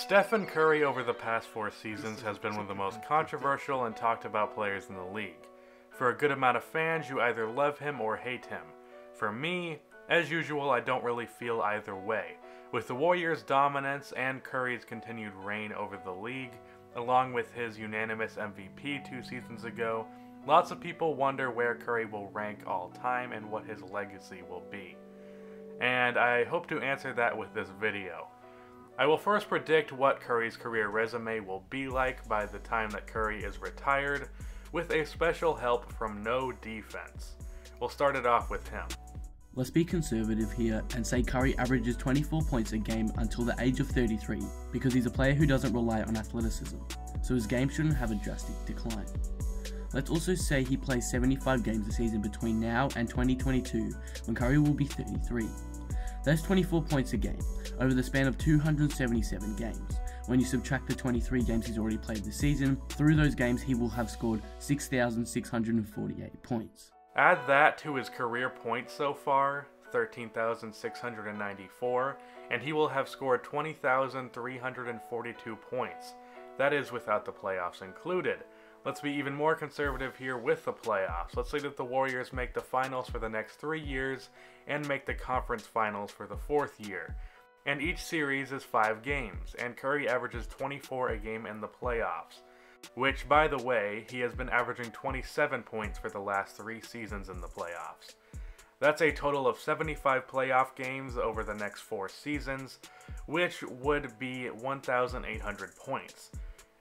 Stephen Curry over the past 4 seasons has been one of the most controversial and talked about players in the league. For a good amount of fans, you either love him or hate him. For me, as usual, I don't really feel either way. With the Warriors' dominance and Curry's continued reign over the league, along with his unanimous MVP 2 seasons ago, lots of people wonder where Curry will rank all time and what his legacy will be. And I hope to answer that with this video. I will first predict what Curry's career resume will be like by the time that Curry is retired, with a special help from No Defense. We'll start it off with him. Let's be conservative here and say Curry averages 24 points a game until the age of 33 because he's a player who doesn't rely on athleticism, so his game shouldn't have a drastic decline. Let's also say he plays 75 games a season between now and 2022 when Curry will be 33. That's 24 points a game over the span of 277 games. When you subtract the 23 games he's already played this season, through those games he will have scored 6,648 points. Add that to his career points so far, 13,694, and he will have scored 20,342 points. That is without the playoffs included. Let's be even more conservative here with the playoffs. Let's say that the Warriors make the finals for the next 3 years and make the conference finals for the 4th year. And each series is 5 games, and Curry averages 24 a game in the playoffs. Which, by the way, he has been averaging 27 points for the last 3 seasons in the playoffs. That's a total of 75 playoff games over the next 4 seasons, which would be 1,800 points.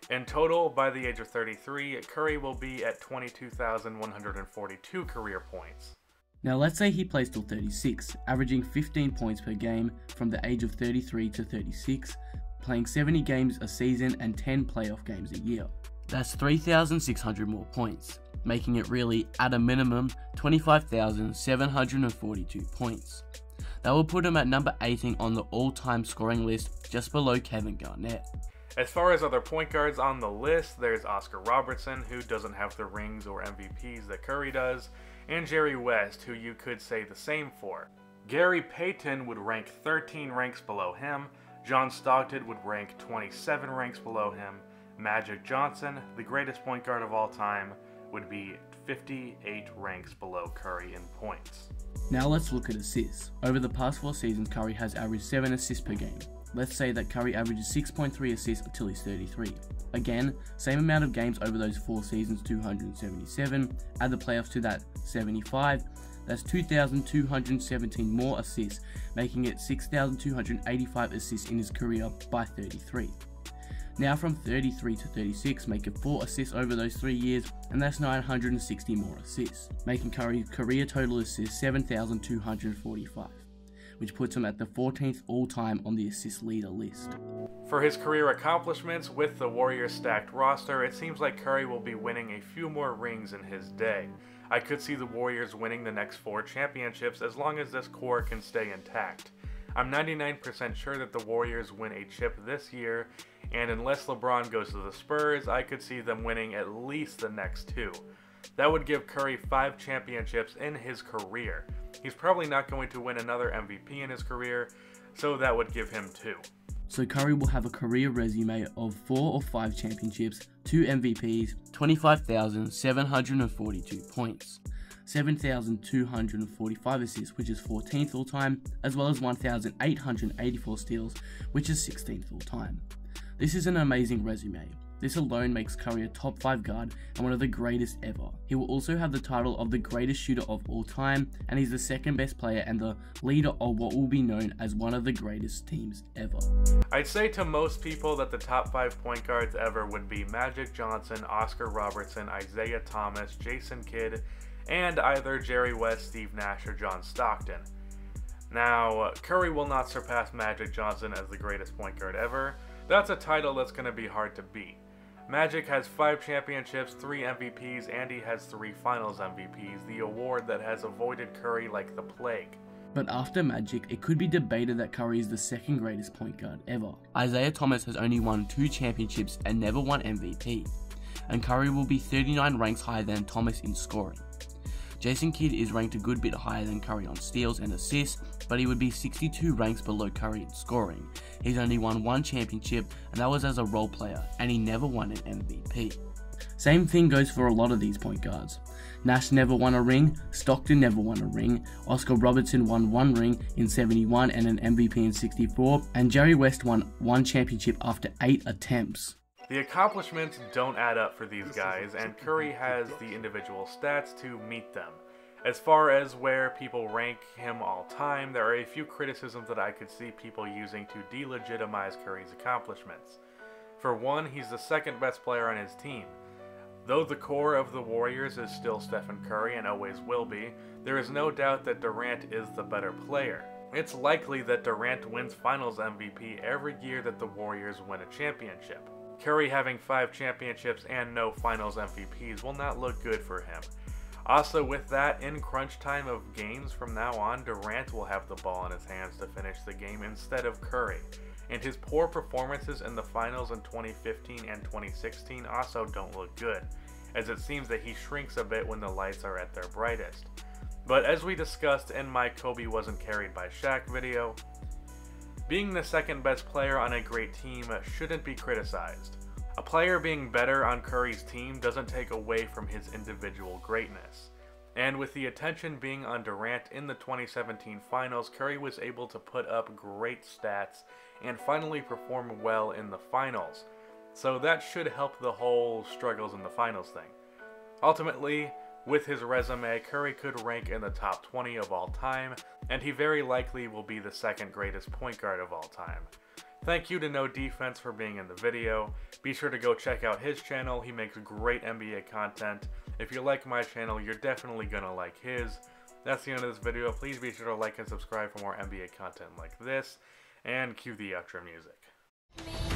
In total, by the age of 33, Curry will be at 22,142 career points. Now let's say he plays till 36, averaging 15 points per game from the age of 33 to 36, playing 70 games a season and 10 playoff games a year. That's 3,600 more points, making it really, at a minimum, 25,742 points. That will put him at number 18 on the all-time scoring list, just below Kevin Garnett. As far as other point guards on the list, there's Oscar Robertson, who doesn't have the rings or MVPs that Curry does, and Jerry West, who you could say the same for. Gary Payton would rank 13 ranks below him, John Stockton would rank 27 ranks below him, Magic Johnson, the greatest point guard of all time, would be 58 ranks below Curry in points. Now let's look at assists. Over the past 4 seasons, Curry has averaged 7 assists per game. Let's say that Curry averages 6.3 assists until he's 33. Again, same amount of games over those 4 seasons, 277. Add the playoffs to that, 75. That's 2,217 more assists, making it 6,285 assists in his career by 33. Now from 33 to 36, make it 4 assists over those 3 years, and that's 960 more assists, making Curry's career total assists 7,245. which puts him at the 14th all-time on the assist leader list. For his career accomplishments with the Warriors' stacked roster, it seems like Curry will be winning a few more rings in his day. I could see the Warriors winning the next 4 championships as long as this core can stay intact. I'm 99% sure that the Warriors win a chip this year, and unless LeBron goes to the Spurs, I could see them winning at least the next 2. That would give Curry 5 championships in his career. He's probably not going to win another MVP in his career, so that would give him 2. So Curry will have a career resume of 4 or 5 championships, 2 MVPs, 25,742 points, 7,245 assists, which is 14th all-time, as well as 1,884 steals, which is 16th all-time. This is an amazing resume. This alone makes Curry a top 5 guard and one of the greatest ever. He will also have the title of the greatest shooter of all time, and he's the 2nd best player and the leader of what will be known as one of the greatest teams ever. I'd say to most people that the top 5 point guards ever would be Magic Johnson, Oscar Robertson, Isaiah Thomas, Jason Kidd, and either Jerry West, Steve Nash, or John Stockton. Now, Curry will not surpass Magic Johnson as the greatest point guard ever. That's a title that's going to be hard to beat. Magic has 5 championships, 3 MVPs, and he has 3 Finals MVPs, the award that has avoided Curry like the plague. But after Magic, it could be debated that Curry is the 2nd greatest point guard ever. Isaiah Thomas has only won 2 championships and never won MVP, and Curry will be 39 ranks higher than Thomas in scoring. Jason Kidd is ranked a good bit higher than Curry on steals and assists, but he would be 62 ranks below Curry in scoring. He's only won one championship, and that was as a role player, and he never won an MVP. Same thing goes for a lot of these point guards. Nash never won a ring, Stockton never won a ring, Oscar Robertson won one ring in 71 and an MVP in 64, and Jerry West won one championship after 8 attempts. The accomplishments don't add up for these guys, and Curry has the individual stats to meet them. As far as where people rank him all time, there are a few criticisms that I could see people using to delegitimize Curry's accomplishments. For one, he's the second best player on his team. Though the core of the Warriors is still Stephen Curry and always will be, there is no doubt that Durant is the better player. It's likely that Durant wins Finals MVP every year that the Warriors win a championship. Curry having 5 championships and no Finals MVPs will not look good for him. Also with that, in crunch time of games from now on, Durant will have the ball in his hands to finish the game instead of Curry. And his poor performances in the finals in 2015 and 2016 also don't look good, as it seems that he shrinks a bit when the lights are at their brightest. But as we discussed in my Kobe wasn't carried by Shaq video, being the second best player on a great team shouldn't be criticized. A player being better on Curry's team doesn't take away from his individual greatness. And with the attention being on Durant in the 2017 finals, Curry was able to put up great stats and finally perform well in the finals. So that should help the whole struggles in the finals thing. Ultimately, with his resume, Curry could rank in the top 20 of all time, and he very likely will be the second greatest point guard of all time. Thank you to No Defense for being in the video. Be sure to go check out his channel. He makes great NBA content. If you like my channel, you're definitely gonna like his. That's the end of this video. Please be sure to like and subscribe for more NBA content like this, and cue the outro music.